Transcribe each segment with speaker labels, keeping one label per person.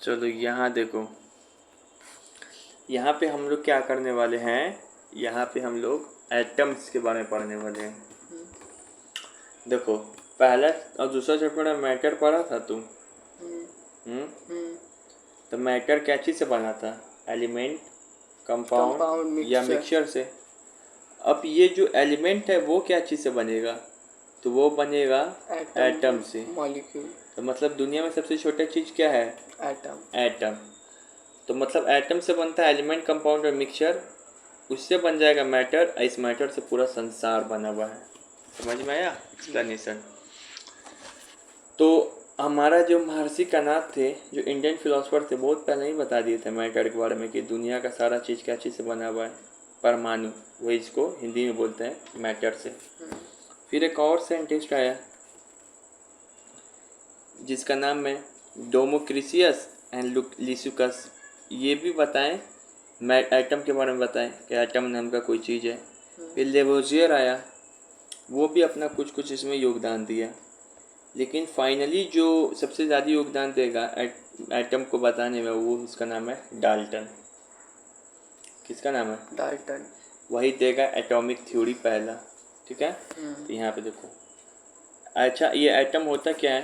Speaker 1: चलो यहाँ देखो, यहाँ पे हम लोग क्या करने वाले हैं, यहाँ पे हम लोग एटम्स के बारे में पढ़ने वाले हैं। देखो पहला और दूसरा चैप्टर में मैटर पढ़ा था तुम। तो मैटर क्या चीज़ से बना था? एलिमेंट, कंपाउंड या मिक्सचर से। अब ये जो एलिमेंट है वो क्या चीज़ से बनेगा? तो वो बनेगा एटम से,
Speaker 2: मॉलिक्यूल।
Speaker 1: तो मतलब दुनिया में सबसे छोटा चीज़ क्या है? एटम। तो मतलब एटम से बनता है एलिमेंट, कंपाउंड और मिक्सचर, उससे बन जाएगा मैटर। इस मैटर से पूरा संसार बना हुआ है। समझ में आया एक्सप्लेनेशन? तो हमारा जो महर्षि कनाद थे, जो इंडियन फिलोसफर थे, बहुत पहले ही बता दिए थे मैटर के बारे में कि दुनिया का सारा चीज़ क्या चीज़ से बना हुआ है? परमाणु, वही इसको हिंदी में बोलते हैं मैटर से। फिर एक और साइंटिस्ट आया जिसका नाम है डेमोक्रिटस एंड लिसुकस। ये भी बताएं, एटम के बारे में बताएं कि एटम नाम का कोई चीज़ है। फिर लेवोजियर आया, वो भी अपना कुछ कुछ इसमें योगदान दिया। लेकिन फाइनली जो सबसे ज़्यादा योगदान देगा एटम को बताने में, वो उसका नाम है डाल्टन। किसका नाम है?
Speaker 2: डाल्टन।
Speaker 1: वही देगा एटॉमिक थ्योरी पहला। ठीक है। तो यहाँ पे देखो, अच्छा ये एटम होता क्या है?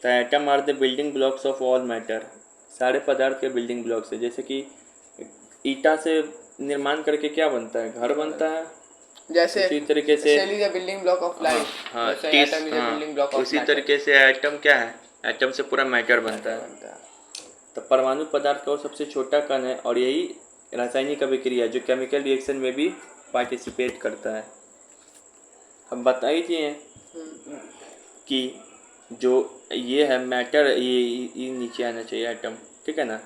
Speaker 1: तो atom are the building blocks of all matter. सारे पदार्थ के बिल्डिंग ब्लॉक्स है। जैसे कि ईटा से निर्माण करके क्या बनता है? घर बनता है।
Speaker 2: जैसे
Speaker 1: उसी तरीके से
Speaker 2: बिल्डिंग ब्लॉक ऑफ लाइफ।
Speaker 1: हाँ उसी तरीके से एटम क्या है? एटम से पूरा मैटर बनता है। तो परमाणु पदार्थ का वो सबसे छोटा कण है, और यही रासायनिक अभिक्रिया जो केमिकल रिएक्शन में भी पार्टिसिपेट करता है। हम बता ही दिए कि जो ये है मैटर, ये नीचे आना चाहिए एटम। ठीक है ना?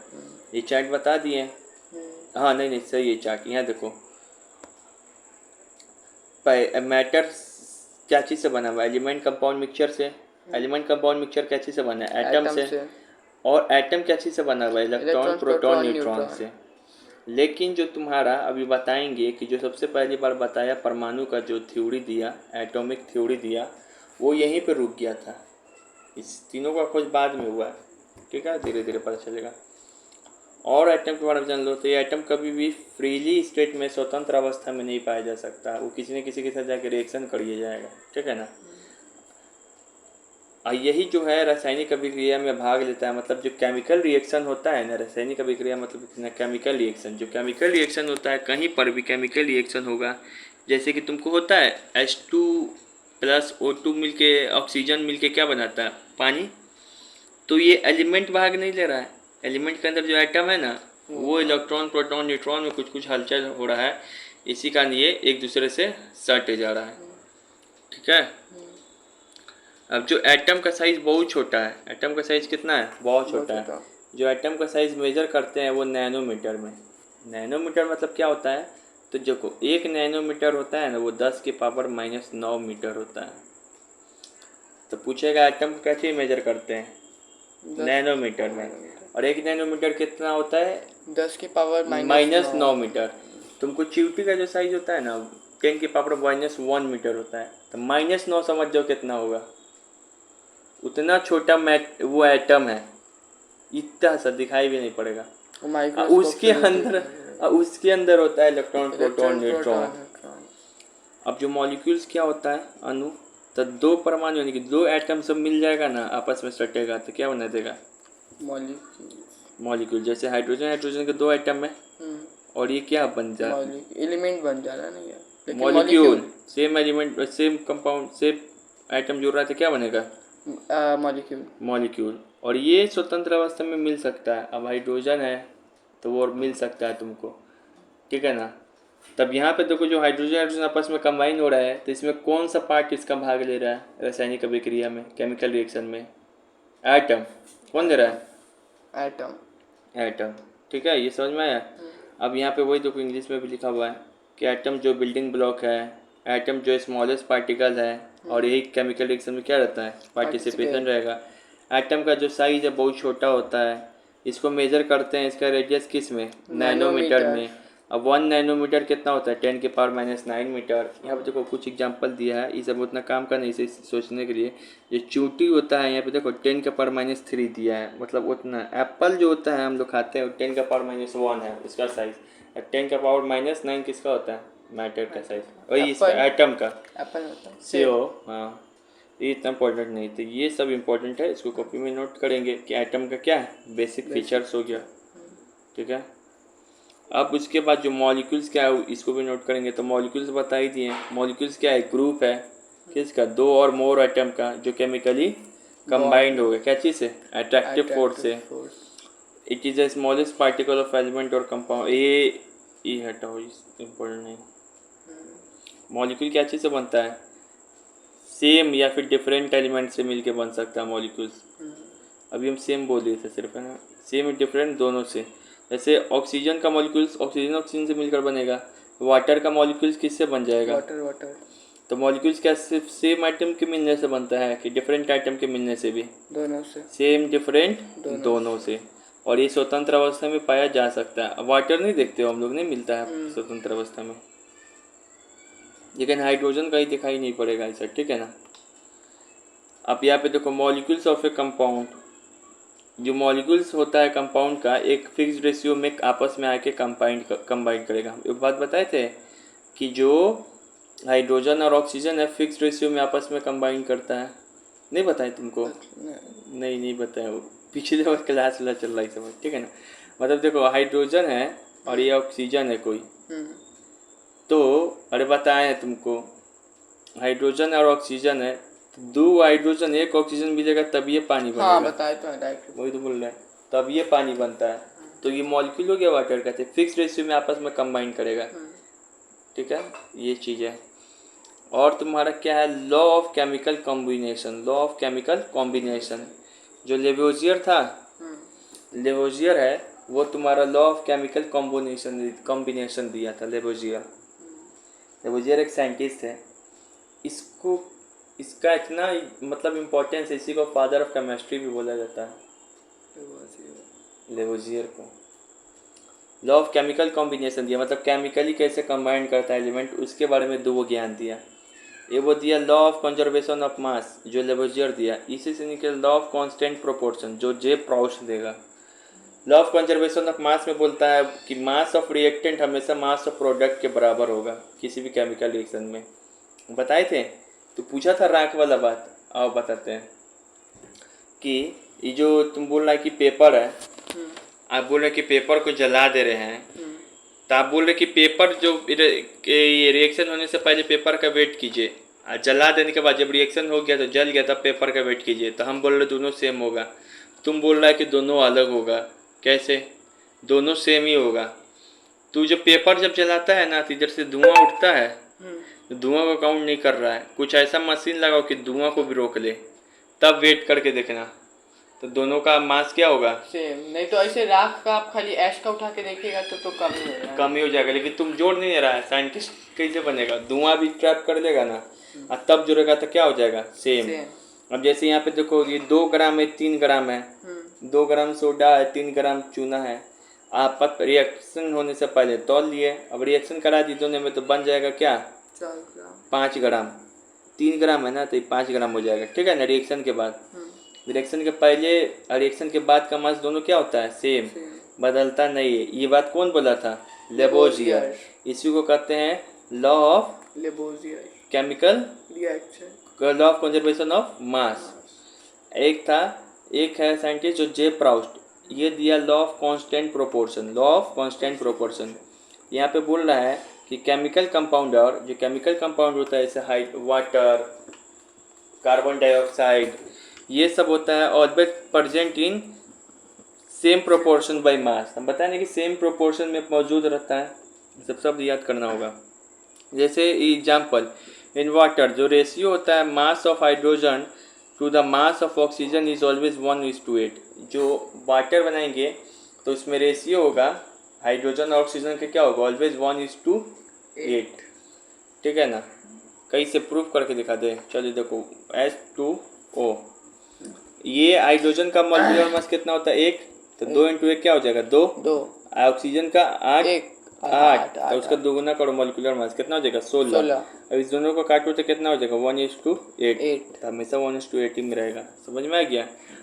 Speaker 1: ये चार्ट बता दिए। हाँ नहीं सही है चार्ट। यहाँ देखो, मैटर क्या चीज़ से बना हुआ है? एलिमेंट, कंपाउंड, मिक्सचर से। एलिमेंट, कंपाउंड, मिक्सचर क्या चीज़ से बना है? एटम से। और एटम क्या चीज़ से बना हुआ है? इलेक्ट्रॉन, प्रोटॉन, न्यूट्रॉन से। लेकिन जो तुम्हारा अभी बताएंगे कि जो सबसे पहली बार बताया परमाणु का जो थ्योरी दिया, एटॉमिक थ्योरी दिया, वो यहीं पे रुक गया था। इस तीनों का खोज बाद में हुआ है। ठीक है, धीरे धीरे पता चलेगा। और एटम के बारे में जान लो तो ये एटम कभी भी फ्रीली स्टेट में, स्वतंत्र अवस्था में नहीं पाया जा सकता। वो किसी न किसी के साथ जाकर रिएक्शन करिए जाएगा। ठीक है ना? और यही जो है रासायनिक अभिक्रिया में भाग लेता है। मतलब जो केमिकल रिएक्शन होता है ना, रासायनिक अभिक्रिया मतलब केमिकल रिएक्शन, जो केमिकल रिएक्शन होता है, कहीं पर भी केमिकल रिएक्शन होगा, जैसे कि तुमको होता है H2 प्लस O2 मिलके ऑक्सीजन मिलके क्या बनाता है? पानी। तो ये एलिमेंट भाग नहीं ले रहा है। एलिमेंट के अंदर जो एटम है ना, वो इलेक्ट्रॉन, प्रोटॉन, न्यूट्रॉन में कुछ कुछ हलचल हो रहा है। इसी कारण ये एक दूसरे से सटे जा रहा है। ठीक है। अब जो एटम का साइज़ बहुत छोटा है, एटम का साइज़ कितना है? बहुत छोटा है। जो एटम का साइज़ मेजर करते हैं वो नैनोमीटर में। नैनोमीटर मतलब क्या होता है? तो देखो, एक नैनोमीटर होता है ना, वो 10 की पावर -9 मीटर होता है। तो पूछेगा एटम को कैसे मेजर करते हैं? नैनोमीटर में। और एक नैनोमीटर कितना होता है?
Speaker 2: 10 की पावर
Speaker 1: -9 मीटर। तुमको चींटी का जो साइज होता है ना, 10 की पावर -1 मीटर होता है। तो -9 समझ जाओ कितना होगा। उतना छोटा वो एटम है, इतना सा दिखाई भी नहीं पड़ेगा। उसके अंदर होता है इलेक्ट्रॉन, प्रोटॉन, न्यूट्रॉन। अब जो मॉलिक्यूल्स क्या होता है? अणु। तो दो परमाणु यानी कि दो एटम सब मिल जाएगा ना, आपस में सटेगा तो क्या बना देगा? मॉलिक्यूल। जैसे हाइड्रोजन के दो एटम है, और ये क्या बन जाता है?
Speaker 2: एलिमेंट बन जा रहा है ना,
Speaker 1: molecule. Same element, same compound, same atom जुड़ रहा है तो क्या बनेगा? मॉलिक्यूल। और ये स्वतंत्र अवस्था में मिल सकता है। अब हाइड्रोजन है तो वो मिल सकता है तुमको। ठीक है ना? तब यहाँ पे देखो, जो हाइड्रोजन आपस में कंबाइन हो रहा है, तो इसमें कौन सा पार्ट इसका भाग ले रहा है रासायनिक अभिक्रिया में, केमिकल रिएक्शन में? एटम। कौन दे रहा है? एटम। ठीक है, ये समझ में आया? अब यहाँ पे वही देखो, इंग्लिश में भी लिखा हुआ है कि एटम जो बिल्डिंग ब्लॉक है, एटम जो स्मॉलेस्ट पार्टिकल है, और यही केमिकल रिएक्शन में क्या रहता है? पार्टिसिपेशन रहेगा। एटम का जो साइज है बहुत छोटा होता है। इसको मेजर करते हैं, इसका रेडियस किस में? नैनोमीटर में। अब 1 नैनोमीटर कितना होता है 10⁻⁹ मीटर। यहाँ पे देखो कुछ एग्जांपल दिया है, ये सब उतना काम का नहीं, इसे सोचने के लिए। ये चूटी होता है यहाँ पे देखो 10⁻³ दिया है, मतलब उतना। एप्पल जो होता है हम लोग खाते हैं 10⁻⁻1 है इसका साइज। 10⁻⁹ किसका होता है मैटर का साइज, वही इसका एटम का
Speaker 2: एप्पल होता है
Speaker 1: CO। हाँ, ये इतना इम्पोर्टेंट नहीं, तो ये सब इम्पोर्टेंट है, इसको कॉपी में नोट करेंगे कि एटम का क्या है बेसिक फीचर्स हो गया। ठीक है, अब उसके बाद जो मॉलिक्यूल्स क्या है इसको भी नोट करेंगे। तो मॉलिक्यूल्स बता ही दिए। मॉलिक्यूल्स क्या है, ग्रुप है किसका, 2 और मोर एटम का, जो केमिकली कंबाइंड हो गया क्या चीज़ से, अट्रैक्टिव फोर्स से। It is the smallest particle of element और कंपाउंड। ये हटाओ, इम्पोर्टेंट नहीं। मॉलिक्यूल क्या चीज़ से बनता है, सेम या फिर डिफरेंट एलिमेंट से मिलके बन सकता है मॉलिक्यूल्स। अभी हम सेम बोल दिए थे सिर्फ, है ना, सेम डिफरेंट दोनों से। जैसे ऑक्सीजन का मॉलिक्यूल्स ऑक्सीजन से मिलकर बनेगा। वाटर का मॉलिक्यूल्स किससे बन जाएगा,
Speaker 2: वाटर।
Speaker 1: तो मॉलिक्यूल्स क्या सिर्फ सेम आइटम के मिलने से बनता है कि डिफरेंट आइटम के मिलने से भी,
Speaker 2: दोनों से,
Speaker 1: सेम डिफरेंट दोनों से। और ये स्वतंत्र अवस्था में पाया जा सकता है। वाटर नहीं देखते हो हम लोग, नहीं मिलता है स्वतंत्र अवस्था में, लेकिन हाइड्रोजन का ही दिखाई नहीं पड़ेगा ऐसा। ठीक है ना। अब यहाँ पे देखो मॉलिक्यूल्स ऑफ ए कंपाउंड, जो मॉलिक्यूल्स होता है कंपाउंड का एक फिक्स रेशियो में आपस में आके कंबाइन करेगा। एक बात बताए थे कि जो हाइड्रोजन और ऑक्सीजन है फिक्स रेशियो में आपस में कंबाइन करता है, नहीं बताए तुमको? नहीं बताया, वो पिछले बार क्लास चल रहा है समझ। ठीक है ना, मतलब देखो हाइड्रोजन है और ये ऑक्सीजन है कोई, तो अरे बताए हैं तुमको हाइड्रोजन और ऑक्सीजन है, तो 2 हाइड्रोजन 1 ऑक्सीजन मिलेगा तब ये पानी बनेगा।
Speaker 2: हाँ बताए तो है डायरेक्ट,
Speaker 1: वही तो बोल रहा है, तब ये पानी बनता है। तो ये मॉलिक्यूल हो गया वाटर का, फिक्स रेशियो में आपस में कंबाइन करेगा। ठीक है, ये चीज़ है। और तुम्हारा क्या है, law of chemical combination. Law of chemical combination जो लेवोजियर था, लेवोजियर है वो तुम्हारा लॉ ऑफ केमिकल कॉम्बिनेशन दिया था। लेवोजियर एक साइंटिस्ट है, इसका इतना मतलब इम्पोर्टेंस है, इसी को फादर ऑफ केमिस्ट्री भी बोला जाता है, लेवोजियर को। लॉ ऑफ केमिकल कॉम्बिनेशन दिया, मतलब केमिकली कैसे कंबाइन करता है एलिमेंट, उसके बारे में 2 ज्ञान दिया। ये वो दिया लॉ ऑफ कंजर्वेशन ऑफ मास, जो लेवोजियर दिया। इसी से निकल लॉ ऑफ कांस्टेंट प्रोपोर्शन, जो जे प्राउस्ट देगा। लॉ ऑफ कंजर्वेशन ऑफ मास में बोलता है कि मास ऑफ रिएक्टेंट हमेशा मास ऑफ प्रोडक्ट के बराबर होगा किसी भी केमिकल रिएक्शन में। बताए थे, तो पूछा था रैंक वाला बात। आओ बताते हैं कि ये जो तुम बोल रहा है कि पेपर है, आप बोल रहे कि पेपर को जला दे रहे हैं, तो आप बोल रहे कि पेपर जो ये रिएक्शन होने से पहले पेपर का वेट कीजिए, जला देने के बाद जब रिएक्शन हो गया तो जल गया तब पेपर का वेट कीजिए। तो हम बोल रहे दोनों सेम होगा, तुम बोल रहा है कि दोनों अलग होगा। कैसे, दोनों सेम ही होगा। तो जो पेपर जब जलाता है ना, तो इधर से धुआं उठता है, तो धुआं को काउंट नहीं कर रहा है। कुछ ऐसा मशीन लगाओ कि धुआं को भी रोक ले, तब वेट करके देखना, तो दोनों का मास क्या होगा,
Speaker 2: सेम। नहीं तो ऐसे राख का आप खाली ऐश का उठा के देखिएगा तो कम ही होगा,
Speaker 1: कम ही हो जाएगा। लेकिन तुम जोड़ नहीं दे रहा है, साइंटिस्ट कैसे बनेगा, धुआं भी ट्रैप कर लेगा ना, और तब जोड़ेगा तो क्या हो जाएगा, सेम। अब जैसे यहाँ पे देखो ये 2 ग्राम है 3 ग्राम है, 2 ग्राम सोडा है 3 ग्राम चूना है, आप रिएक्शन होने से पहले तौल लिए, अब रिएक्शन करा दी दोनों में, तो बन जाएगा क्या 5 ग्राम। 3 ग्राम है ना, तो 5 ग्राम हो जाएगा। ठीक है ना। रिएक्शन के बाद, रिएक्शन के पहले रिएक्शन के बाद का मास दोनों क्या होता है, सेम, बदलता नहीं है। ये बात कौन बोला था, लेवोजियर। इसी को कहते हैं law of
Speaker 2: Lavoisier
Speaker 1: chemical
Speaker 2: reaction,
Speaker 1: law of conservation of मास। एक है साइंटिस्ट जो जे प्राउस्ट, ये दिया law of constant proportion. Law of constant proportion यहाँ पे बोल रहा है कि केमिकल कंपाउंड, और जो केमिकल कंपाउंड होता है जैसे वाटर, कार्बन डाइऑक्साइड, ये सब होता है always present in same proportion by mass. हम बताएं कि सेम प्रोपोर्शन में मौजूद रहता है, सब शब्द याद करना होगा। जैसे एग्जाम्पल, इन वाटर जो रेशियो होता है mass of hydrogen to the mass of oxygen is always 1:8। जो वाटर बनाएंगे तो उसमें रेशियो होगा हाइड्रोजन और ऑक्सीजन का क्या होगा, ऑलवेज 1:8। ठीक है ना। कहीं से प्रूफ करके दिखा दे, चलिए देखो H2O, ये हाइड्रोजन का मॉलिक्यूलर मास कितना होता है 1, तो 2 × 1 क्या हो जाएगा 2। ऑक्सीजन का 8, 8, तो उसका दोगुना करो, मोलिकुलर मास कितना हो जाएगा 16। अब इस दोनों को काटो तो कितना हो जाएगा 1:8, तो हमेशा 1:8 ही में रहेगा। समझ में आ गया।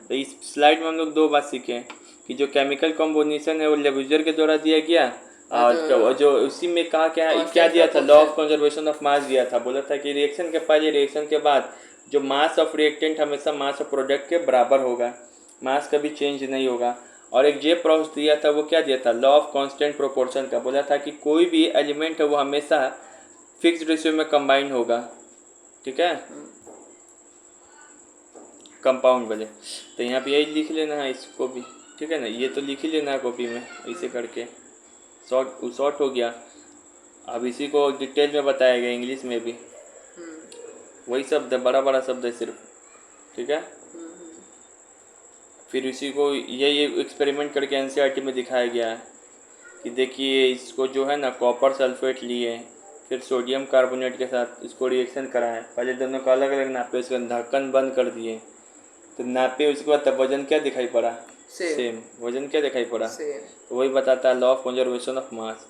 Speaker 1: तो इस स्लाइड में हम लोग दो बात सीखे कि जो केमिकल कॉम्बिनेशन है वो लेबुजर के द्वारा दिया गया, और जो उसी में कहा क्या दिया था, लॉ ऑफ कंजर्वेशन ऑफ मास दिया था। बोला था कि रिएक्शन के पहले रिएक्शन के बाद जो मास ऑफ रिएक्टेंट हमेशा मास ऑफ प्रोडक्ट के बराबर होगा, मास कभी चेंज नहीं होगा। और एक जे प्रॉस दिया था, वो क्या दिया था, लॉ ऑफ कांस्टेंट प्रोपोर्शन का। बोला था कि कोई भी एलिमेंट है वो हमेशा फिक्स्ड रेशियो में कंबाइन होगा, ठीक है, कंपाउंड वाले। तो यहाँ पे यही लिख लेना है इसको भी, ठीक है ना, ये तो लिख ही लेना है कॉपी में ऐसे करके। शॉर्ट हो गया। अब इसी को डिटेल में बताया गया इंग्लिश में भी, वही शब्द है, बड़ा बड़ा शब्द है सिर्फ, ठीक है। फिर इसी को यही एक्सपेरिमेंट करके एनसीईआरटी में दिखाया गया है कि देखिए इसको जो है ना कॉपर सल्फेट लिए, फिर सोडियम कार्बोनेट के साथ इसको रिएक्शन कराएं, पहले दोनों को अलग अलग नापे, उसका ढक्कन बंद कर दिए, तो नापे, उसके बाद तब वजन क्या दिखाई पड़ा, सेम वजन क्या दिखाई पड़ा, तो वही बताता है लॉ ऑफ कंजर्वेशन ऑफ मास।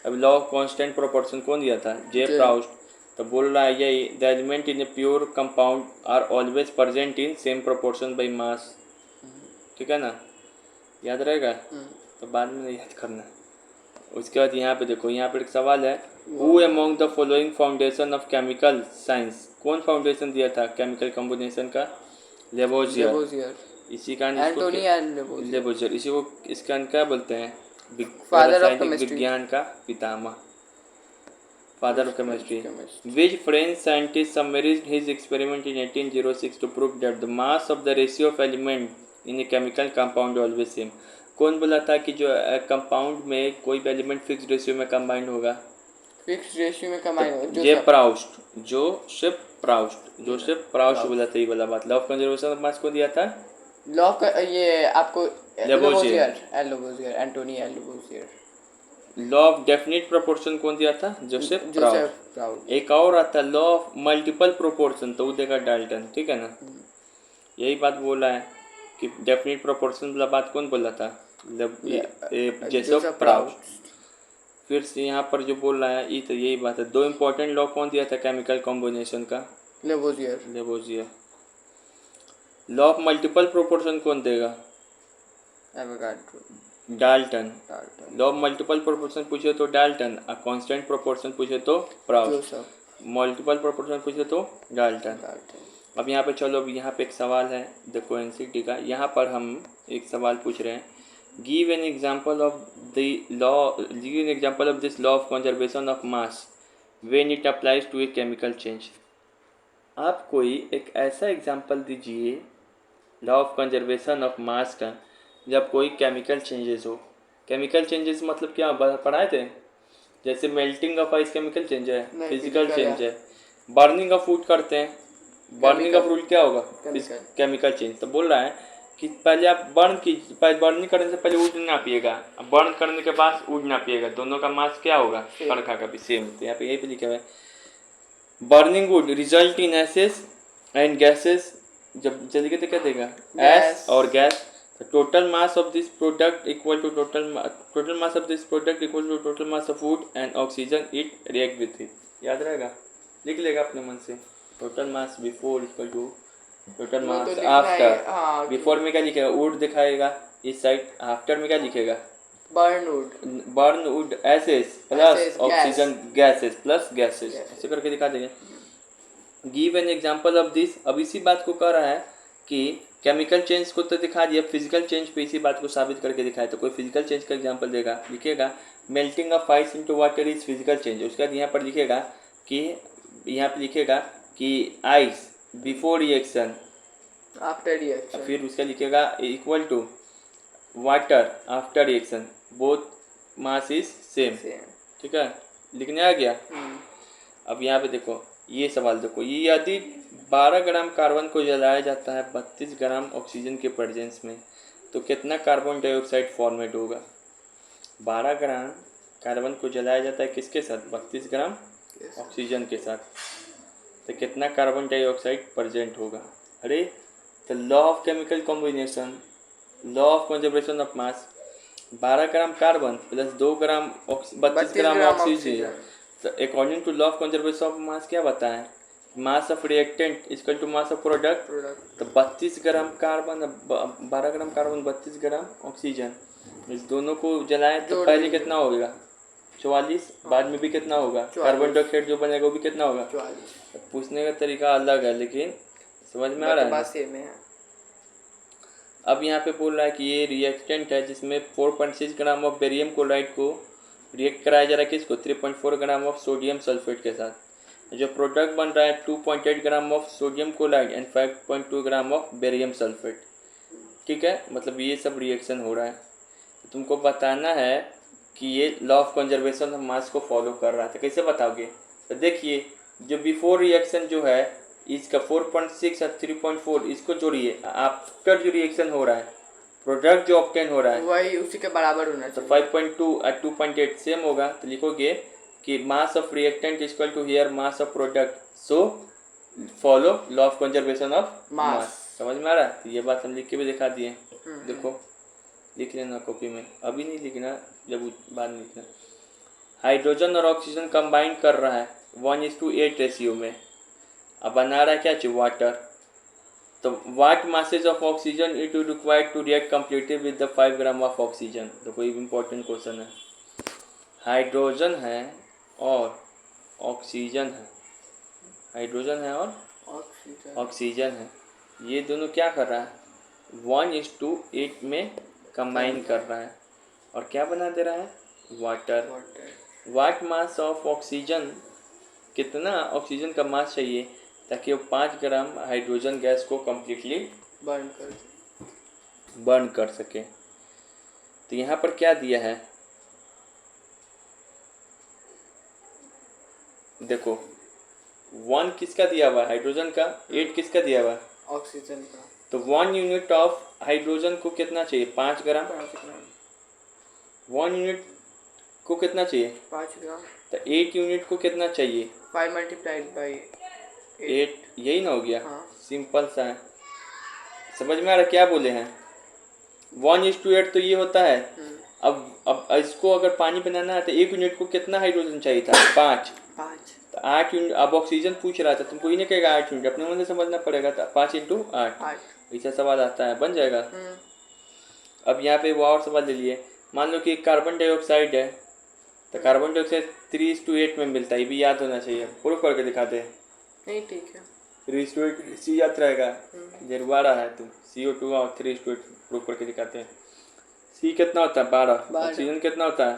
Speaker 1: अब लॉ ऑफ कांस्टेंट प्रोपोर्शन कौन दिया था, जे प्राउस्ट। तो बोल रहा है यही, the element in a pure compound are always present in same proportion by mass, ठीक है ना, याद रहेगा। तो बाद में याद करना। उसके बाद यहाँ पे देखो, यहाँ पे एक सवाल है, who among the following foundation of chemical science, कौन फाउंडेशन दिया था केमिकल कॉम्बिनेशन का, लेबोजियर। इसी का लेबोजियर, इसी को इसका क्या बोलते हैं, रासायनिक विज्ञान का पितामह, father of chemistry. Which French scientist summarised his experiment in 1806 to prove that the mass of the ratio of element in a chemical compound always same. कौन बोला था कि जो कंपाउंड में कोई भी एलिमेंट फिक्स रेशियो में कंबाइंड होगा,
Speaker 2: फिक्स रेशियो में कंबाइंड होगा,
Speaker 1: जोसेफ प्राउस्ट बोला था ये वाला बात। Law of conservation of mass को दिया था,
Speaker 2: ये आपको
Speaker 1: Lavoisier,
Speaker 2: Antony Lavoisier.
Speaker 1: Law of definite proportion कौन दिया था, जोसेफ प्राउस्ट। एक और आता लॉ ऑफ मल्टीपल प्रोपोर्शन, तो वो देगा डाल्टन, ठीक है ना। यही बात बोला है कि डेफिनिट प्रोपोर्शन वाला बात कौन बोला था, जोसेफ प्राउस्ट। फिर से यहाँ पर जो बोल रहा है ये तो यही बात है। दो इम्पोर्टेंट लॉ कौन दिया था केमिकल कॉम्बिनेशन का, Lavoisier. Law of multiple proportion कौन देगा, Dalton. Law of multiple proportion पूछे तो डाल्टन, और कांस्टेंट प्रोपोर्शन पूछे तो प्राउस्ट, मल्टीपल प्रोपोर्शन पूछे तो डाल्टन। अब यहाँ पे चलो, अब यहाँ पे एक सवाल है, देखो एनसीईआरटी का, यहाँ पर हम एक सवाल पूछ रहे हैं, give an example of this law of conservation of mass when it applies to a chemical change. आप कोई एक ऐसा एग्जांपल दीजिए law of conservation of mass का जब कोई केमिकल चेंजेस हो। केमिकल चेंजेस मतलब क्या पढ़ाए थे, जैसे melting of ice chemical change है, फिजिकल चेंज है, बर्निंग ऑफ फूड करते हैं, बर्निंग ऑफ फूड क्या होगा, केमिकल चेंज। तो बोल रहा है कि पहले आप बर्निंग करने से पहले वुड ना पिएगा, बर्न करने के बाद वुड ना पिएगा, दोनों का मास क्या होगा, पंखा का भी सेम। तो यहाँ पे यही पे लिखा हुआ है, burning wood result in ashes and gases, जब जल्दी क्या देगा, एस और gas. Total mass of this product equal to total mass of this product equal to total mass of food and oxygen it react with it. याद रहेगा, लिख लेगा अपने मन से, total mass before equal to total mass after. Before में क्या लिखेगा, वुड दिखाएगा इस साइड, आफ्टर में क्या लिखेगा, burn wood ashes plus oxygen gases plus gases, ऐसे करके दिखा देंगे। Give an example of this. अब इसी बात को कह रहा है कि केमिकल चेंज को तो दिखा दिया, फिजिकल चेंज पे इसी बात को साबित करके दिखाया, तो कोई फिजिकल चेंज का एग्जांपल देगा, लिखेगा melting of ice into water is physical change. उसके बाद यहाँ पर लिखेगा कि यहाँ पे लिखेगा कि ice before reaction,
Speaker 2: after reaction,
Speaker 1: फिर उसका लिखेगा equal to water after reaction, both mass is same, ठीक है, लिखने आ गया। अब यहाँ पे देखो ये सवाल देखो, ये यदि 12 ग्राम कार्बन को जलाया जाता है 32 ग्राम ऑक्सीजन के प्रेजेंस में, तो कितना कार्बन डाइऑक्साइड फॉर्मेट होगा। 12 ग्राम कार्बन को जलाया जाता है किसके साथ, 32 ग्राम ऑक्सीजन के साथ, तो कितना कार्बन डाइऑक्साइड प्रेजेंट होगा। अरे तो law of chemical combination, law of conservation of mass, 12 gram carbon plus 2 gram 32 gram oxygen. तो according to law of conservation of mass क्या बताएं, mass of reactant equal to mass of product. तो 32 gram carbon 12 gram carbon 32 gram oxygen, इस दोनों को जलाएं तो पहले कितना होगा 44, बाद में भी कितना होगा कार्बन डाइऑक्साइड जो बनेगा वो भी कितना होगा 44। पूछने का तरीका अलग है लेकिन समझ में आ रहा है। अब यहाँ पे बोल रहा है कि ये रिएक्टेंट है जिसमें 4.6 ग्राम ऑफ बेरियम क्लोराइड को रिएक्ट कराया जा रहा है किसको 3.4 ग्राम ऑफ सोडियम सल्फेट के साथ। जो प्रोडक्ट बन रहा है 2.8 gram of sodium chloride and 5.2 gram of barium sulphate. ठीक है, मतलब ये सब रिएक्शन हो रहा है। तो तुमको बताना है कि ये law of conservation of mass को फॉलो कर रहा है। तो कैसे बताओगे, तो देखिए जो बिफोर रिएक्शन जो है इसका 4.6 और 3.4 इसको जोड़िए, आफ्टर जो रिएक्शन हो रहा है प्रोडक्ट जो ऑब्टेन हो रहा है
Speaker 2: वही उसी के बराबर होना
Speaker 1: तो
Speaker 2: चाहिए।
Speaker 1: 5.2 और 2.8 सेम होगा। तो लिखोगे कि mass of reactant is equal to here mass of product, so follow law of conservation of mass. समझ में आ रहा है। तो ये बात हम लिख के भी दिखा दिए, देखो लिख लेना कॉपी में, अभी नहीं लिखना, जब बाद में लिखना। हाइड्रोजन और ऑक्सीजन कंबाइन कर रहा है 1:8 रेशियो में। अब बना रहा है क्या चाहिए वाटर। तो what masses of oxygen it will required to react completely with the 5 gram of oxygen. तो कोई इंपॉर्टेंट क्वेश्चन है, हाइड्रोजन है और ऑक्सीजन है, हाइड्रोजन है और ऑक्सीजन है, ये दोनों क्या कर रहा है 1:8 में कंबाइन कर रहा है और क्या बना दे रहा है water. What mass of oxygen, कितना ऑक्सीजन का मास चाहिए ताकि वो 5 ग्राम हाइड्रोजन गैस को कम्प्लीटली बर्न कर सके। तो यहाँ पर क्या दिया है देखो, 1 किसका दिया हुआ है हाइड्रोजन का, 8 किसका दिया हुआ है
Speaker 2: ऑक्सीजन का।
Speaker 1: तो 1 यूनिट ऑफ हाइड्रोजन को कितना चाहिए 5 ग्राम। 1 यूनिट को कितना चाहिए
Speaker 2: 5 ग्राम।
Speaker 1: तो 8 यूनिट को कितना चाहिए
Speaker 2: 5 मल्टीप्लाइड बाई
Speaker 1: 8, यही ना हो गया।
Speaker 2: हाँ।
Speaker 1: सिंपल सा है, समझ में आ रहा क्या बोले हैं 1:8 तो ये होता है। अब इसको अगर पानी बनाना है तो 1 यूनिट को कितना हाइड्रोजन चाहिए था 5। तो 8 यूनिट, अब ऑक्सीजन पूछ रहा था तुमको, ये नहीं कहेगा 8 यूनिट, अपने मन से समझना पड़ेगा। तो 5 × 8 ऐसा सवाल आता है, बन जाएगा। अब यहाँ पे वो और सवाल ले लिए, मान लो कि कार्बन डाइऑक्साइड है तो कार्बन डाइऑक्साइड 3:8 में मिलता है, ये भी याद होना चाहिए। प्रूफ करके दिखाते हैं
Speaker 2: नहीं, ठीक है
Speaker 1: 3:8 सी याद रहेगा, जरवा रहा है तुम CO2 और 3:8 प्रूफ करके दिखाते हैं। सी कितना होता है 12, ऑक्सीजन कितना होता है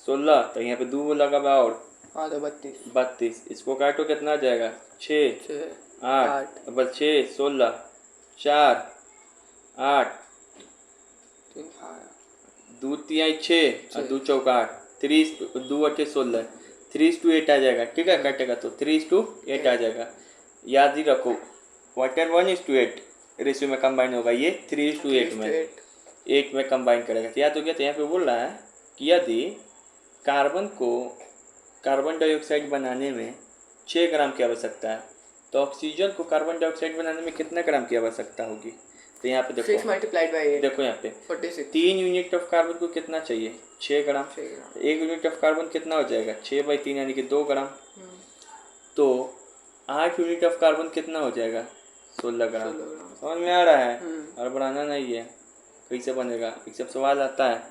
Speaker 1: 16, तो यहाँ पे 2 लगा हुआ और
Speaker 2: हाँ तो
Speaker 1: 32, इसको काटो कितना आ जाएगा 6 8 बस 6 16 4 8 2 3 6 और 2 4 8 3 2 8 16 3:8 आ जाएगा। ठीक है, कटेगा तो 3:8 आ जाएगा। याद ही रखो वाटर 1:8 रेशियो में कंबाइन होगा, ये 3:8 में 8 में कंबाइन करेगा। तो याद हो गया। तो यहाँ पे बोल रहा है कि यदि कार्बन डाइऑक्साइड बनाने में 6 ग्राम की आवश्यकता है तो ऑक्सीजन को कार्बन डाइऑक्साइड बनाने में कितना ग्राम की आवश्यकता होगी। तो यहाँ पे देखो
Speaker 2: 6 मल्टीप्लाइड बाई 8,
Speaker 1: देखो यहाँ पे
Speaker 2: 46।
Speaker 1: 3 यूनिट ऑफ कार्बन को कितना चाहिए 6 ग्राम। 1 यूनिट ऑफ कार्बन कितना हो जाएगा 6/3 यानी कि 2 ग्राम। तो 8 यूनिट ऑफ कार्बन कितना हो जाएगा 16 ग्राम। समझ में आ रहा है, और बढ़ाना नहीं है, कैसे बनेगा एक सब सवाल आता है।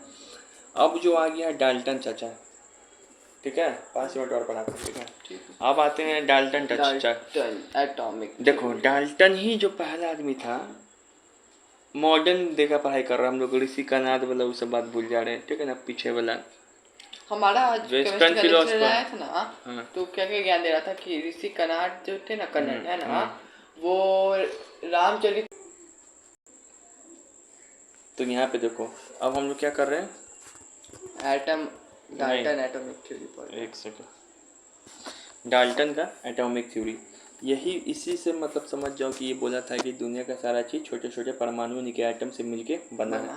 Speaker 1: अब जो आ गया डाल्टन चाचा, ठीक है 5 मिनट और पढ़ा कर, ठीक है। अब आते हैं डाल्टन चाचा।
Speaker 2: एटॉमिक,
Speaker 1: देखो डाल्टन ही जो पहला आदमी था, मॉडर्न देखा पढ़ाई कर रहा हम लोग, ऋषि कनाद वाला वो सब बात भूल जा रहे हैं, ठीक है ना, पीछे वाला
Speaker 2: हमारा आज
Speaker 1: वेस्टर्न
Speaker 2: केमिस्ट्री का
Speaker 1: फिलोसफर
Speaker 2: लेक्चर आया था ना।
Speaker 1: हाँ।
Speaker 2: तो क्या क्या ज्ञान दे रहा था कि ऋषि कनाड जो थे ना, कन्नड़ है ना, वो रामचरित। तो
Speaker 1: यहाँ पे देखो अब हम लोग क्या कर रहे हैं
Speaker 2: डाल्टन एटॉमिक थ्योरी पर।
Speaker 1: एक सेकंड, डाल्टन का एटॉमिक थ्योरी, यही इसी से मतलब समझ जाओ कि ये बोला था कि दुनिया का सारा चीज़ छोटे छोटे परमाणु के एटम से मिलके बना है।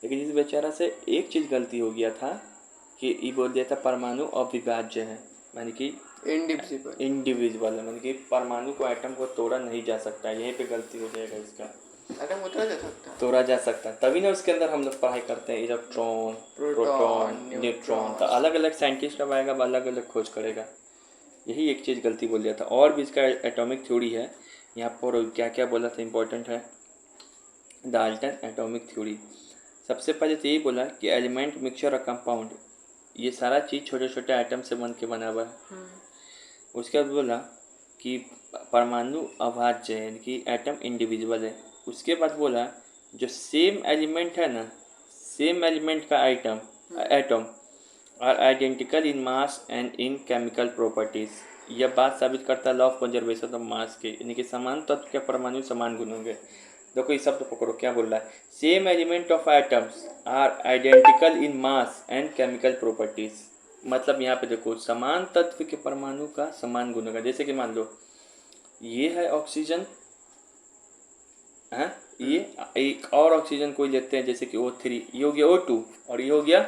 Speaker 1: लेकिन इस बेचारा से एक चीज़ गलती हो गया था कि ये बोल दिया था परमाणु अविभाज्य है, यानी कि इंडिविजुअल, यानी कि परमाणु को एटम को तोड़ा नहीं जा सकता। यहीं पे गलती हो जाएगा इसका।
Speaker 2: एटम को तोड़ा जा सकता है।
Speaker 1: तोड़ा जा सकता है, तभी ना उसके अंदर हम लोग पढ़ाई करते हैं इलेक्ट्रॉन, प्रोटॉन, न्यूट्रॉन। तो अलग अलग साइंटिस्ट अब आएगा, अलग अलग खोज करेगा। यही एक चीज़ गलती बोल दिया था। और भी इसका एटॉमिक थ्योरी है यहाँ पर, क्या क्या बोला था इम्पोर्टेंट है। डाल्टन एटॉमिक थ्योरी सबसे पहले तो यही बोला कि एलिमेंट, मिक्सचर और कंपाउंड, ये सारा चीज़ छोटे छोटे आइटम से बन के बना हुआ है। उसके बाद बोला कि परमाणु अभाज्य है, यानी कि एटम इंडिविजुअल है। उसके बाद बोला जो सेम एलिमेंट है ना, सेम एलिमेंट का atom are identical in mass and in chemical properties. यह बात साबित करता है law of conservation of mass के, यानी कि समान तत्व के परमाणु समान गुण होंगे। देखो ये शब्द पकड़ो, क्या बोल रहा है, same element of atoms are identical in mass and chemical properties. मतलब यहाँ पे देखो समान तत्व के परमाणु का समान गुण होगा। जैसे कि मान लो ये है ऑक्सीजन, है ये एक और ऑक्सीजन कोई लेते हैं जैसे कि O3, ये हो गया O2 और ये हो गया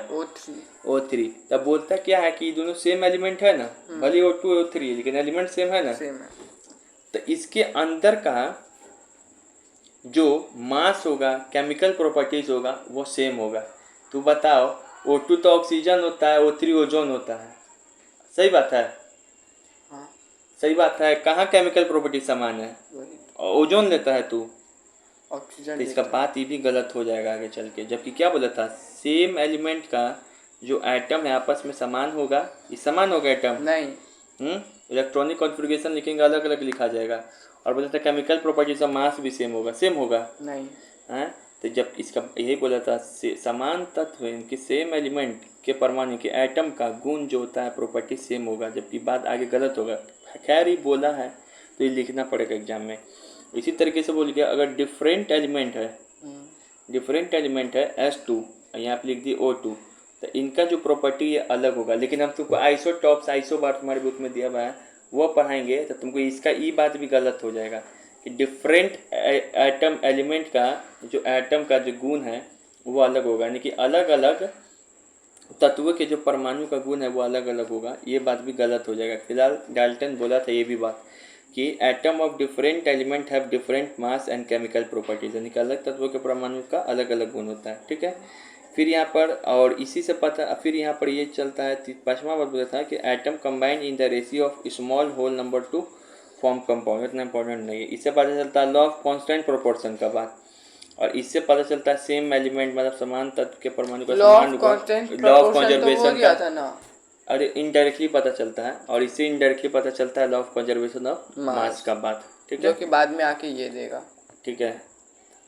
Speaker 1: O3। तब बोलता क्या है कि दोनों सेम एलिमेंट है ना, भले O2 O3 है लेकिन एलिमेंट सेम है ना,
Speaker 2: सेम है।
Speaker 1: तो इसके अंदर का जो मास होगा, केमिकल प्रॉपर्टीज होगा, वो सेम होगा। तो बताओ O2 तो ऑक्सीजन होता है, O3 ओजोन होता है, सही बात है।
Speaker 2: हाँ।
Speaker 1: सही बात है, कहाँ केमिकल प्रॉपर्टी समान है, ओजोन लेता है तू,
Speaker 2: ऑक्सीजन।
Speaker 1: तो इसका बात ये भी गलत हो जाएगा आगे चल के। जबकि क्या बोला था, सेम एलिमेंट का जो एटम है आपस में समान होगा, ये समान होगा एटम
Speaker 2: नहीं,
Speaker 1: इलेक्ट्रॉनिक कॉन्फ़िगरेशन लिखेंगे अलग अलग लिखा जाएगा। और बोला था केमिकल प्रॉपर्टीज का मास भी सेम होगा
Speaker 2: नहीं
Speaker 1: हैं। तो जब इसका यही बोला था समान तत्व इनके सेम एलिमेंट के परमाणु के एटम का गुण जो होता है प्रॉपर्टी सेम होगा, जबकि बात आगे गलत होगा। खैर ही बोला है तो ये लिखना पड़ेगा एग्जाम में। इसी तरीके से बोल गया अगर डिफरेंट एलिमेंट है S2, यहाँ पे लिख दी O2, तो इनका जो प्रॉपर्टी है अलग होगा। लेकिन हम तुमको आइसोटॉप्स, आइसोबार तुम्हारे बुक में दिया हुआ है वो पढ़ाएंगे, तो तुमको इसका ये बात भी गलत हो जाएगा कि डिफरेंट एटम एलिमेंट का जो एटम का जो गुण है वो अलग होगा, यानी कि अलग अलग तत्व के जो परमाणु का गुण है वो अलग अलग होगा। ये बात भी गलत हो जाएगा। फिलहाल डाल्टन बोला था ये भी बात कि atom of different element have different mass and chemical properties, यानी कि अलग तत्वों के परमाणु का अलग अलग गुण होता है। ठीक है, फिर यहाँ पर और इसी से पता, फिर यहाँ पर ये चलता है 5वां बात बोला था कि atom combined in the ratio of small whole number to form compound. इतना इंपॉर्टेंट नहीं है। इससे पता चलता है लॉ ऑफ कांस्टेंट प्रोपोर्शन का बात, और इससे पता चलता है सेम एलिमेंट मतलब समान तत्व के परमाणु का समान गुण, लॉ ऑफ कंजर्वेशन का। अरे इनडायरेक्टली पता चलता है, और इससे इनडायरेक्टली पता चलता है law of conservation of mass का बात। ठीक है,
Speaker 2: जो कि बाद में आके ये देगा।
Speaker 1: ठीक है,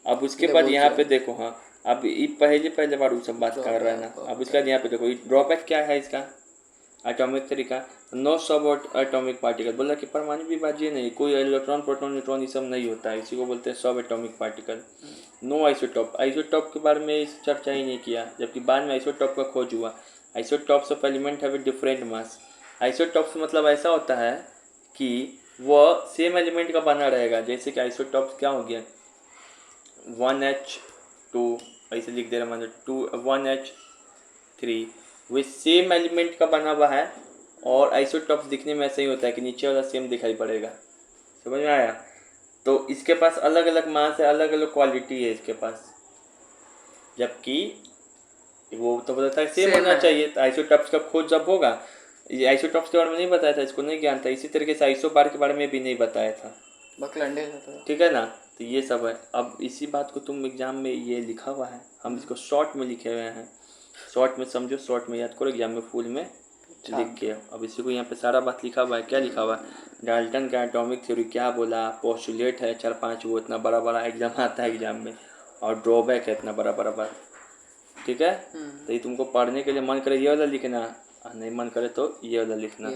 Speaker 1: अब उसके बाद यहाँ पे देखो, हाँ अब ये पहले बार वो सब बात कर रहा है ना। अब उसके बाद यहाँ पे देखो ड्रॉबैक क्या है इसका, एटॉमिक तरीका, नो सब एटॉमिक पार्टिकल। बोला कि परमाणु विभाज्य नहीं, कोई इलेक्ट्रॉन प्रोटॉन न्यूट्रॉन ये सब नहीं होता है, इसी को बोलते हैं subatomic particle. No isotope, isotope के बारे में चर्चा ही नहीं किया, जबकि बाद में आइसोटॉप का खोज हुआ। Isotopes of element have a different mass. Isotopes मतलब ऐसा होता है कि वह सेम एलिमेंट का बना रहेगा। जैसे कि आइसोटॉप्स क्या हो गया, 1H2 ऐसे लिख दे रहा, मान लो 1H3, वे सेम एलिमेंट का बना हुआ है। और आइसोटॉप्स दिखने में ऐसा ही होता है कि नीचे वाला सेम दिखाई पड़ेगा। समझ में आया? तो इसके पास अलग अलग मास है, अलग अलग क्वालिटी है इसके पास, जबकि वो तो बोलता है सेम होना चाहिए। तो आइसोटॉप्स का खोज जब होगा, ये आइसोटॉप्स के बारे में नहीं बताया था, इसको नहीं ज्ञान था। इसी तरीके से आइसोबार के बारे में भी नहीं बताया था, ठीक है ना। तो ये सब है। अब इसी बात को तुम एग्जाम में ये लिखा हुआ है, हम इसको शॉर्ट में लिखे हुए हैं, शॉर्ट में समझो, शॉर्ट में याद करो, एग्जाम में फुल में लिख के। अब इसी को यहाँ पे सारा बात लिखा हुआ है। क्या लिखा हुआ है, डाल्टन का एटॉमिक थ्योरी क्या बोला, पोस्टुलेट है 4-5 वो, इतना बड़ा बड़ा एग्जाम आता है एग्जाम में, और ड्रॉबैक है इतना बड़ा बड़ा बात। ठीक है, तो ये तुमको पढ़ने के लिए मन करे ये वाला लिखना, नहीं मन करे तो ये वाला लिखना,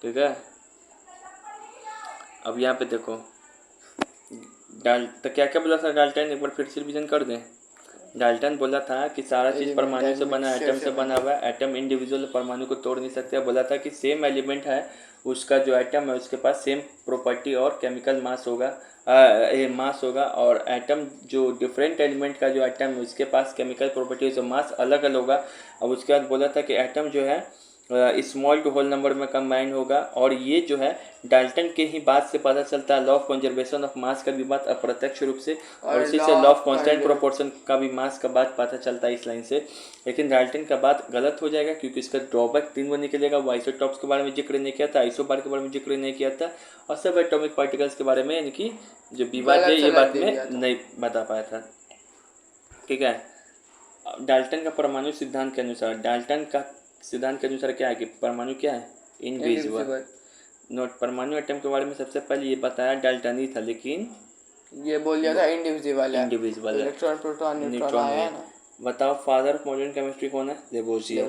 Speaker 1: ठीक है। अब यहाँ पे देखो तो क्या क्या बोला था डाल्टन, एक बार फिर से रिवीजन कर दें। डाल्टन बोला था कि सारा चीज़ परमाणु से बना, एटम से बना हुआ है, एटम इंडिविजुअल परमाणु को तोड़ नहीं सकते। बोला था कि सेम एलिमेंट है, उसका जो एटम है उसके पास सेम प्रॉपर्टी और केमिकल मास होगा, और एटम जो डिफरेंट एलिमेंट का जो एटम है उसके पास केमिकल प्रॉपर्टीज और मास अलग अलग होगा। अब उसके बाद बोला था कि एटम जो है स्मॉल टू होल नंबर में कंबाइन होगा। और ये जो है डाल्टन के ही बात से पता चलता है, law of conservation of mass का भी बात अप्रत्यक्ष रूप से, और उसी से लॉ ऑफ कांस्टेंट प्रोपोर्शन का भी मास का बात पता चलता है इस लाइन से। लेकिन डाल्टन का बात गलत हो जाएगा क्योंकि इसका ड्रॉबैक 3 वो निकलेगा। वो आइसोटॉप्स के बारे में जिक्र नहीं किया था, आइसोबार के बारे में जिक्र नहीं किया था, और सब एटॉमिक पार्टिकल्स के बारे में यानी कि जो विवाद है ये बात में नहीं बता पाया था। ठीक है, डाल्टन का परमाणु सिद्धांत के अनुसार, डाल्टन का सिद्धांत के अनुसार क्या है कि परमाणु क्या है, इनविजिबल। नोट, परमाणु एटम के बारे में सबसे पहले ये बताया डाल्टन ही था, लेकिन
Speaker 2: ये बोल दिया था इंडिविजिबल है,
Speaker 1: इंडिविजिबल है,
Speaker 2: इलेक्ट्रॉन प्रोटॉन न्यूट्रॉन है ना।
Speaker 1: बताओ फादर ऑफ मॉडर्न केमिस्ट्री कौन है, लेवोजियर।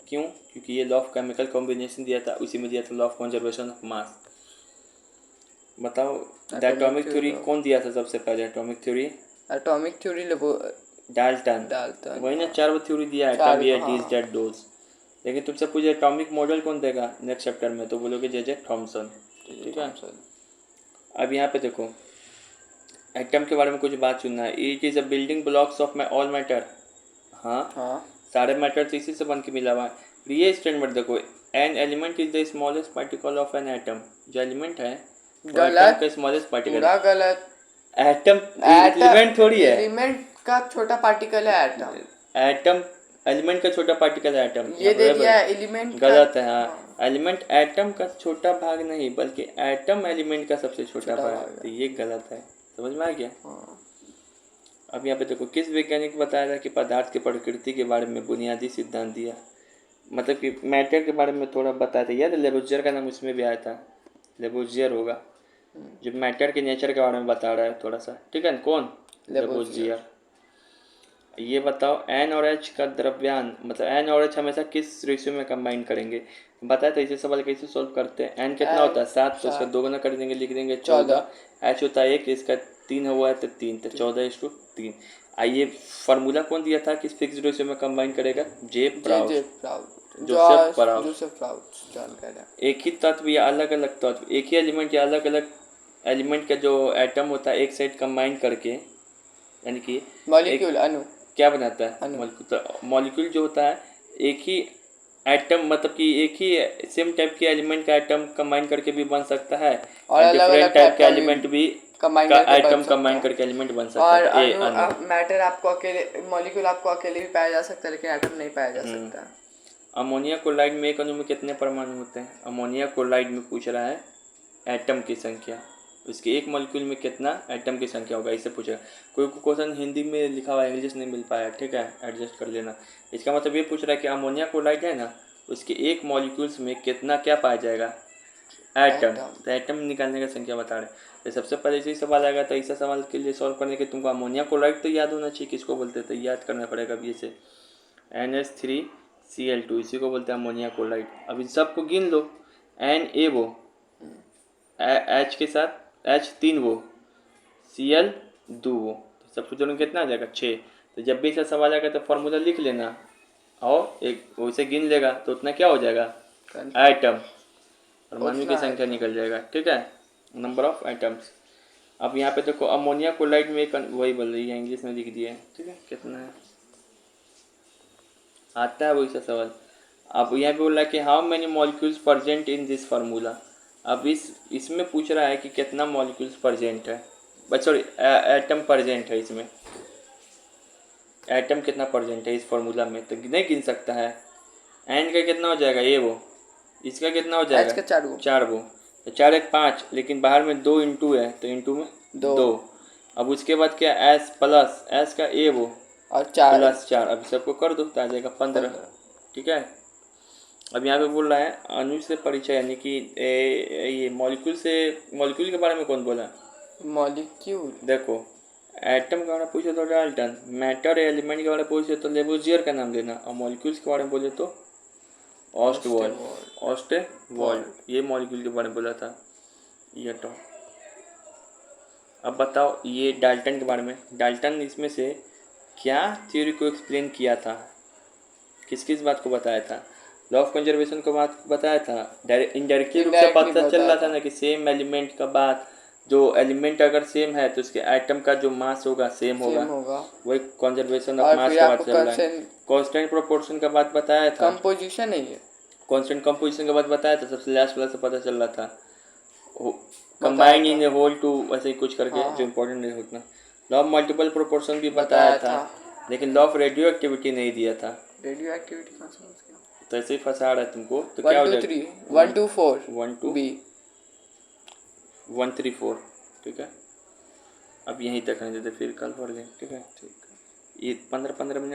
Speaker 1: क्यों? क्योंकि ये लॉ ऑफ केमिकल कॉम्बिनेशन दिया था, उसी में दिया था लॉ ऑफ कंजर्वेशन ऑफ मास। बताओ द एटॉमिक थ्योरी कौन दिया था सबसे पहले, एटॉमिक थ्योरी डाल्टन। वही ना, 4 थ्योरी दिया, एटम, ये, दिस, दैट, दोज। लेकिन तुमसे पूछे एटॉमिक मॉडल कौन देगा नेक्स्ट चैप्टर में, तो बोलोगे जे थॉमसन। ठीक है, अब यहाँ पे देखो एटम के बारे में कुछ बात सुनना है। It is a building blocks of all matter. हाँ, सारे मैटर तो इसी से बन के मिला हुआ है। ये स्टेटमेंट देखो, an element is the smallest particle of an atom. जो एलिमेंट है
Speaker 2: गलत,
Speaker 1: का स्मॉलेस्ट पार्टिकल,
Speaker 2: गलत।
Speaker 1: एटम एलिमेंट थोड़ी है,
Speaker 2: एलिमेंट का छोटा पार्टिकल है एटम।
Speaker 1: एटम एलिमेंट का छोटा पार्टिकल है एटम,
Speaker 2: ये दे दिया है एलिमेंट,
Speaker 1: गलत है। हाँ, एलिमेंट एटम का छोटा भाग नहीं बल्कि एटम एलिमेंट का सबसे छोटा भाग है, तो ये गलत है। समझ में आ गया? अब यहाँ पे देखो, किस वैज्ञानिक बताया था कि पदार्थ की प्रकृति के बारे में बुनियादी सिद्धांत दिया, मतलब कि मैटर के बारे में थोड़ा बताया था। याद है, लेबोजियर का नाम उसमें भी आया था, लेबोजियर होगा जो मैटर के नेचर के बारे में बता रहा है थोड़ा सा। ठीक है, कौन? लेबोजियर। ये बताओ एन और एच का द्रव्यांत, मतलब एन और एच हमेशा किस रेशियो में कंबाइन करेंगे, बताया था। इसे सवाल कैसे सॉल्व करते हैं? एन कितना होता है 7, तो उसका 2 गुना कर देंगे, लिख देंगे 14। एच होता है 1, इसका 3 हुआ है तो 3, तो 14:3। आइए, फार्मूला कौन दिया था किस फिक्स रेशियो में कंबाइन करेगा? Joseph proud. एक ही तत्व या अलग अलग तत्व, एक ही एलिमेंट या अलग अलग एलिमेंट का जो एटम होता है एक साइड कंबाइन करके, यानी कि
Speaker 2: मॉलिक्यूल, अणु
Speaker 1: क्या बनाता है? मॉलिक्यूल जो होता है एक ही एटम, मतलब कि एक ही सेम टाइप के एलिमेंट का एटम कंबाइन करके भी बन सकता है, और डिफरेंट टाइप के एलिमेंट भी एटम कंबाइन करके एलिमेंट बन सकता है।
Speaker 2: और मैटर आपको अकेले, मॉलिक्यूल आपको अकेले भी पाया जा सकता है, लेकिन एटम नहीं पाया जा सकता।
Speaker 1: अमोनिया क्लोराइड में एक अणु में कितने परमाणु होते हैं? अमोनिया क्लोराइड में पूछ रहा है एटम की संख्या, उसके एक मॉलिक्यूल में कितना एटम की संख्या होगा, इससे पूछेगा। कोई क्वेश्चन हिंदी में लिखा हुआ है, इंग्लिश नहीं मिल पाया, ठीक है, एडजस्ट कर लेना। इसका मतलब ये पूछ रहा है कि अमोनिया क्लोराइड है ना, उसके एक मॉलिक्यूल्स में कितना क्या पाया जाएगा? एटम। तो एटम निकालने का संख्या बता रहे। तो सबसे पहले इसी सवाल आएगा, तो ऐसा सवाल के लिए सॉल्व करने के तुमको अमोनिया क्लोराइड तो याद होना चाहिए, किसको बोलते हैं, तो याद करना पड़ेगा अभी से। NH3Cl2, इसी को बोलते हैं अमोनिया क्लोराइड। अब इन सबको गिन लो, Na वो, H के साथ H3 वो, Cl 2 वो, तो सब कुछ जोड़ने कितना आ जाएगा? 6। तो जब भी ऐसा सवाल आएगा तो फॉर्मूला लिख लेना और एक वैसे गिन लेगा, तो उतना क्या हो जाएगा? एटम, परमाणु की संख्या निकल जाएगा। ठीक है, नंबर ऑफ एटम्स। अब यहाँ पे देखो अमोनिया क्लोराइड में एक वही बोल रही है, इंग्लिश में लिख दिया है। ठीक है, कितना है आता है वही सा सवाल। अब यहाँ पे बोल रहा है कि how many molecules present in this formula. अब इसमें पूछ रहा है कि कितना मॉलिक्यूल्स प्रेजेंट है, सॉरी एटम प्रेजेंट है इसमें, एटम कितना प्रेजेंट है इस फार्मूला में, तो नहीं गिन सकता है। एन का कितना हो जाएगा? ये वो, इसका कितना हो जाएगा? 4 वो, तो 4 1 5, लेकिन बाहर में 2 इंटू है, तो इंटू में 2। अब उसके बाद क्या? एस प्लस एस का ए वो और 4 प्लस 4, अब सबको कर दो तो आ जाएगा 15। ठीक है, अब यहाँ पे बोल रहा है अणु से परिचय, यानी कि ये मॉलिक्यूल के बारे में कौन बोला?
Speaker 2: मॉलिक्यूल।
Speaker 1: देखो एटम के बारे में पूछे तो डाल्टन, मैटर एलिमेंट के बारे में पूछे तो लेबोजियर का नाम देना, और मॉलिक्यूल्स के बारे में बोले तो ऑस्टेवॉल्ड, ये मॉलिक्यूल के बारे में बोला था ये तो। अब बताओ ये डाल्टन के बारे में, डाल्टन इसमें से क्या थ्योरी को एक्सप्लेन किया था, किस किस बात को बताया था? लॉ ऑफ कंजर्वेशन को बात बताया था, इनडायरेक्टली रूप से पता चल रहा था ना कि सेम एलिमेंट का बात, जो एलिमेंट अगर सेम है तो उसके एटम का जो मास होगा सेम होगा। वही कंजर्वेशन ऑफ मास का बात चल रहा है। कांस्टेंट प्रोपोर्शन का बात बताया था,
Speaker 2: कंपोजिशन नहीं है,
Speaker 1: कांस्टेंट कंपोजिशन के बाद बताया था, सबसे लास्ट वाला से पता चल रहा था, combine in a whole to ऐसे ही कुछ करके, जो इम्पोर्टेंट नहीं उतना। लॉ ऑफ मल्टीपल प्रोपोर्शन भी बताया था, लेकिन लॉ ऑफ रेडियो एक्टिविटी नहीं दिया था।
Speaker 2: रेडियो एक्टिविटी कहाँ समझ गया?
Speaker 1: तो ऐसे ही फंसा रहा है तुमको, तो क्या हो
Speaker 2: 1 2 3 1 2 4
Speaker 1: 1 2
Speaker 2: बी
Speaker 1: 1 3 4, ठीक है। अब यहीं तक रहने देते, फिर कल पढ़ लें, ठीक है। ये 15-15 मिनट